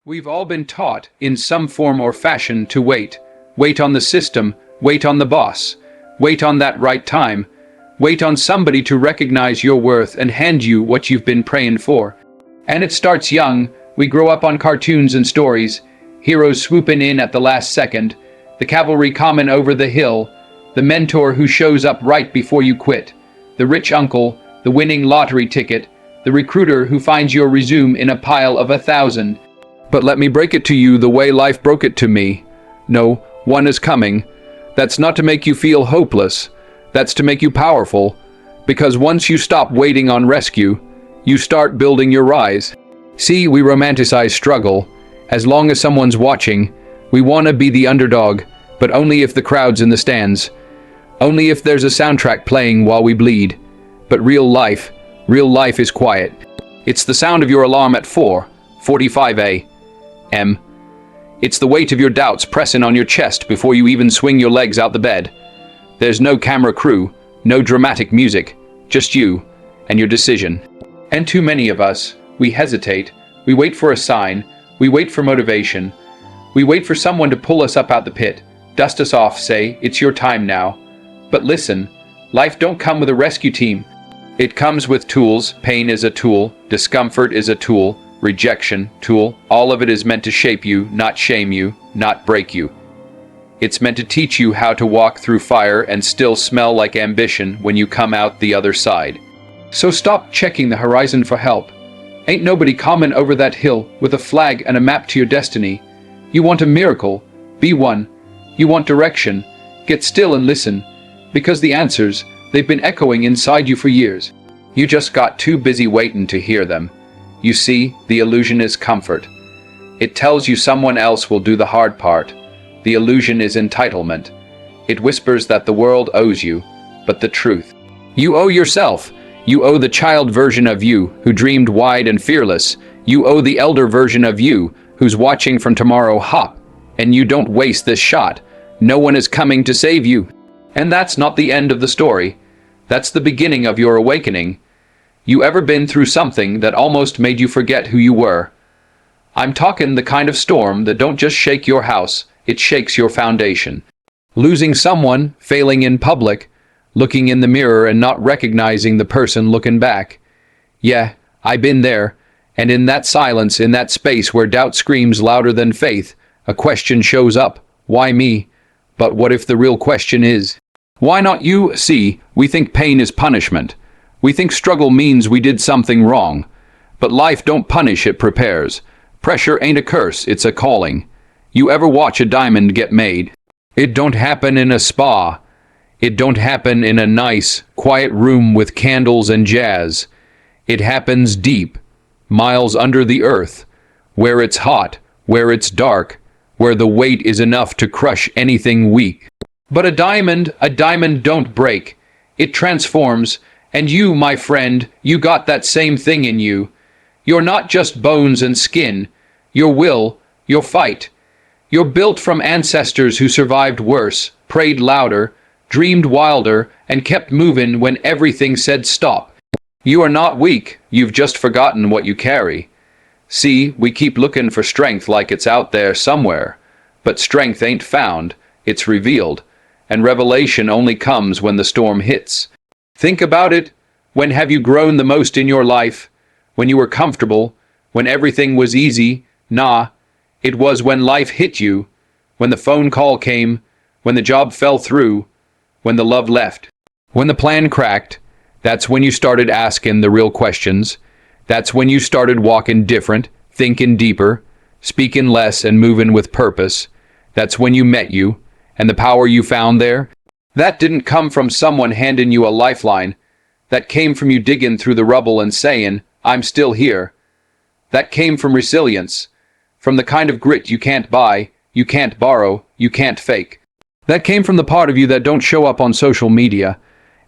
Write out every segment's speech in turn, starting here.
We've all been taught, in some form or fashion, to wait. Wait on the system, wait on the boss, wait on that right time, wait on somebody to recognize your worth and hand you what you've been praying for. And it starts young. We grow up on cartoons and stories, heroes swooping in at the last second, the cavalry coming over the hill, the mentor who shows up right before you quit, the rich uncle, the winning lottery ticket, the recruiter who finds your resume in a pile of 1,000. But let me break it to you the way life broke it to me. No, one is coming. That's not to make you feel hopeless. That's to make you powerful. Because once you stop waiting on rescue, you start building your rise. See, we romanticize struggle. As long as someone's watching, we want to be the underdog, but only if the crowd's in the stands. Only if there's a soundtrack playing while we bleed. But real life is quiet. It's the sound of your alarm at 4:45 a.m. It's the weight of your doubts pressing on your chest before you even swing your legs out the bed. There's no camera crew, no dramatic music, just you and your decision. And too many of us, we hesitate, we wait for a sign, we wait for motivation, we wait for someone to pull us up out the pit, dust us off, say, it's your time now. But listen, life don't come with a rescue team. It comes with tools. Pain is a tool, discomfort is a tool, rejection, tool. All of it is meant to shape you, not shame you, not break you. It's meant to teach you how to walk through fire and still smell like ambition when you come out the other side. So stop checking the horizon for help. Ain't nobody coming over that hill with a flag and a map to your destiny. You want a miracle? Be one. You want direction? Get still and listen. Because the answers, they've been echoing inside you for years. You just got too busy waiting to hear them. You see, the illusion is comfort. It tells you someone else will do the hard part. The illusion is entitlement. It whispers that the world owes you, but the truth. You owe yourself. You owe the child version of you who dreamed wide and fearless. You owe the elder version of you who's watching from tomorrow hop. And you don't waste this shot. No one is coming to save you. And that's not the end of the story. That's the beginning of your awakening. You ever been through something that almost made you forget who you were? I'm talking the kind of storm that don't just shake your house, it shakes your foundation. Losing someone, failing in public, looking in the mirror and not recognizing the person looking back. Yeah, I've been there, and in that silence, in that space where doubt screams louder than faith, a question shows up. Why me? But what if the real question is, why not you? See, we think pain is punishment. We think struggle means we did something wrong. But life don't punish, it prepares. Pressure ain't a curse, it's a calling. You ever watch a diamond get made? It don't happen in a spa. It don't happen in a nice, quiet room with candles and jazz. It happens deep, miles under the earth, where it's hot, where it's dark, where the weight is enough to crush anything weak. But a diamond don't break. It transforms. And you, my friend, you got that same thing in you. You're not just bones and skin. Your will, your fight. You're built from ancestors who survived worse, prayed louder, dreamed wilder, and kept moving when everything said stop. You are not weak. You've just forgotten what you carry. See, we keep looking for strength like it's out there somewhere. But strength ain't found. It's revealed. And revelation only comes when the storm hits. Think about it. When have you grown the most in your life? When you were comfortable? When everything was easy? Nah. It was when life hit you. When the phone call came. When the job fell through. When the love left. When the plan cracked. That's when you started asking the real questions. That's when you started walking different, thinking deeper, speaking less and moving with purpose. That's when you met you. And the power you found there. That didn't come from someone handing you a lifeline. That came from you digging through the rubble and saying, I'm still here. That came from resilience. From the kind of grit you can't buy, you can't borrow, you can't fake. That came from the part of you that don't show up on social media.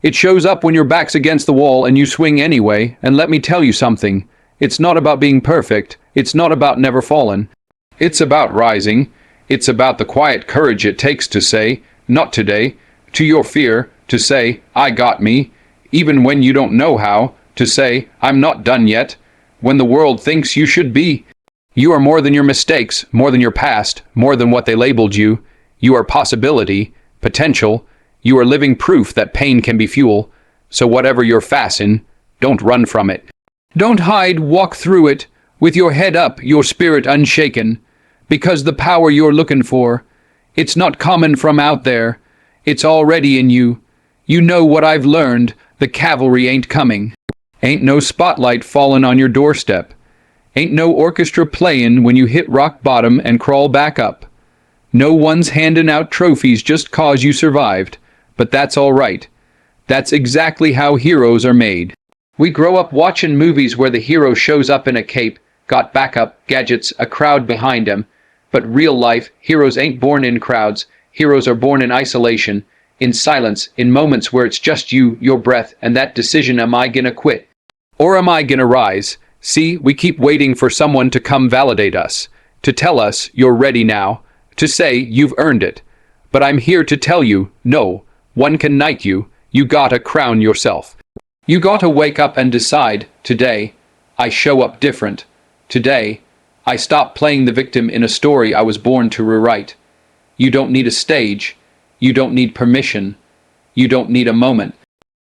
It shows up when your back's against the wall and you swing anyway, and let me tell you something. It's not about being perfect. It's not about never falling. It's about rising. It's about the quiet courage it takes to say, not today, to your fear, to say, I got me, even when you don't know how, to say, I'm not done yet, when the world thinks you should be. You are more than your mistakes, more than your past, more than what they labeled you. You are possibility, potential. You are living proof that pain can be fuel. So whatever you're facing, don't run from it. Don't hide, walk through it, with your head up, your spirit unshaken. Because the power you're looking for, it's not coming from out there. It's already in you. You know what I've learned, the cavalry ain't coming. Ain't no spotlight falling on your doorstep. Ain't no orchestra playing when you hit rock bottom and crawl back up. No one's handing out trophies just 'cause you survived. But that's all right. That's exactly how heroes are made. We grow up watching movies where the hero shows up in a cape, got backup, gadgets, a crowd behind him. But real life, heroes ain't born in crowds. Heroes are born in isolation, in silence, in moments where it's just you, your breath, and that decision: am I gonna quit? Or am I gonna rise? See, we keep waiting for someone to come validate us, to tell us you're ready now, to say you've earned it. But I'm here to tell you, no, one can knight you. You gotta crown yourself. You gotta wake up and decide, today, I show up different. Today, I stop playing the victim in a story I was born to rewrite. You don't need a stage. You don't need permission. You don't need a moment.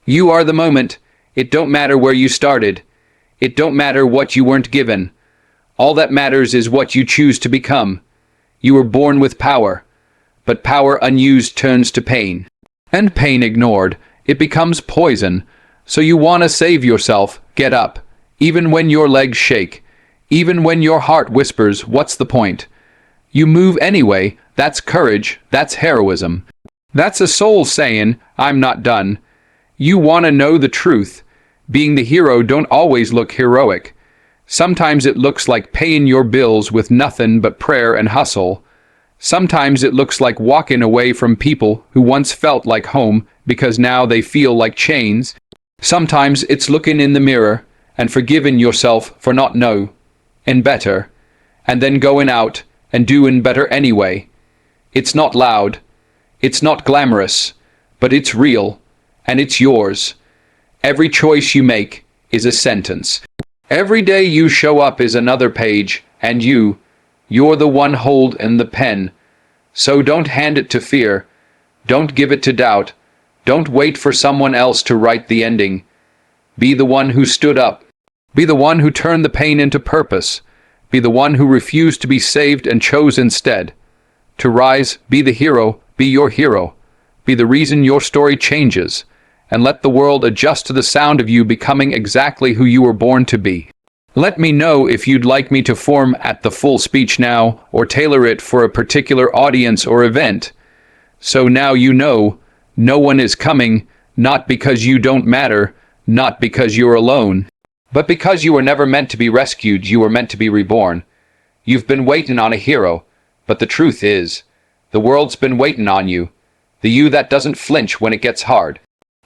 You are the moment. It don't matter where you started. It don't matter what you weren't given. All that matters is what you choose to become. You were born with power, but power unused turns to pain. And pain ignored, it becomes poison. So you want to save yourself, get up, even when your legs shake, even when your heart whispers, what's the point? You move anyway. That's courage, that's heroism. That's a soul saying, I'm not done. You want to know the truth. Being the hero don't always look heroic. Sometimes it looks like paying your bills with nothing but prayer and hustle. Sometimes it looks like walking away from people who once felt like home because now they feel like chains. Sometimes it's looking in the mirror and forgiving yourself for not know and better, and then going out and doing better anyway. It's not loud, it's not glamorous, but it's real, and it's yours. Every choice you make is a sentence. Every day you show up is another page, and you're the one holding the pen. So don't hand it to fear, don't give it to doubt, don't wait for someone else to write the ending. Be the one who stood up. Be the one who turned the pain into purpose. Be the one who refused to be saved and chose instead. To rise, be the hero, be your hero. Be the reason your story changes. And let the world adjust to the sound of you becoming exactly who you were born to be. Let me know if you'd like me to format the full speech now or tailor it for a particular audience or event. So now you know, no one is coming, not because you don't matter, not because you're alone, but because you were never meant to be rescued, you were meant to be reborn. You've been waiting on a hero, but the truth is, the world's been waiting on you. The you that doesn't flinch when it gets hard.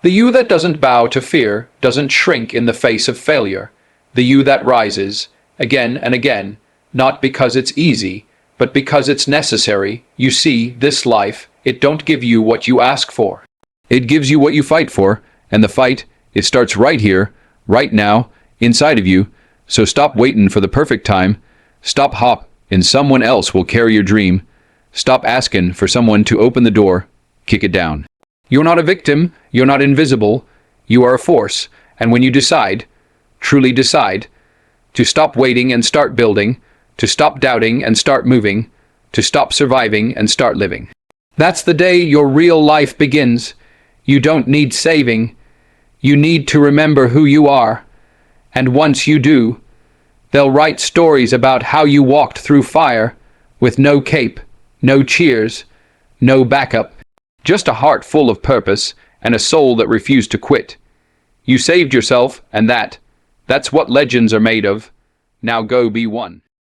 The you that doesn't bow to fear, doesn't shrink in the face of failure. The you that rises, again and again, not because it's easy, but because it's necessary. You see, this life, it don't give you what you ask for. It gives you what you fight for, and the fight, it starts right here, right now, inside of you. So stop waiting for the perfect time. Stop hop, and someone else will carry your dream. Stop asking for someone to open the door. Kick it down. You're not a victim. You're not invisible. You are a force. And when you decide, truly decide, to stop waiting and start building, to stop doubting and start moving, to stop surviving and start living, that's the day your real life begins. You don't need saving. You need to remember who you are. And once you do, they'll write stories about how you walked through fire with no cape, no cheers, no backup, just a heart full of purpose and a soul that refused to quit. You saved yourself, and that's what legends are made of. Now go be one.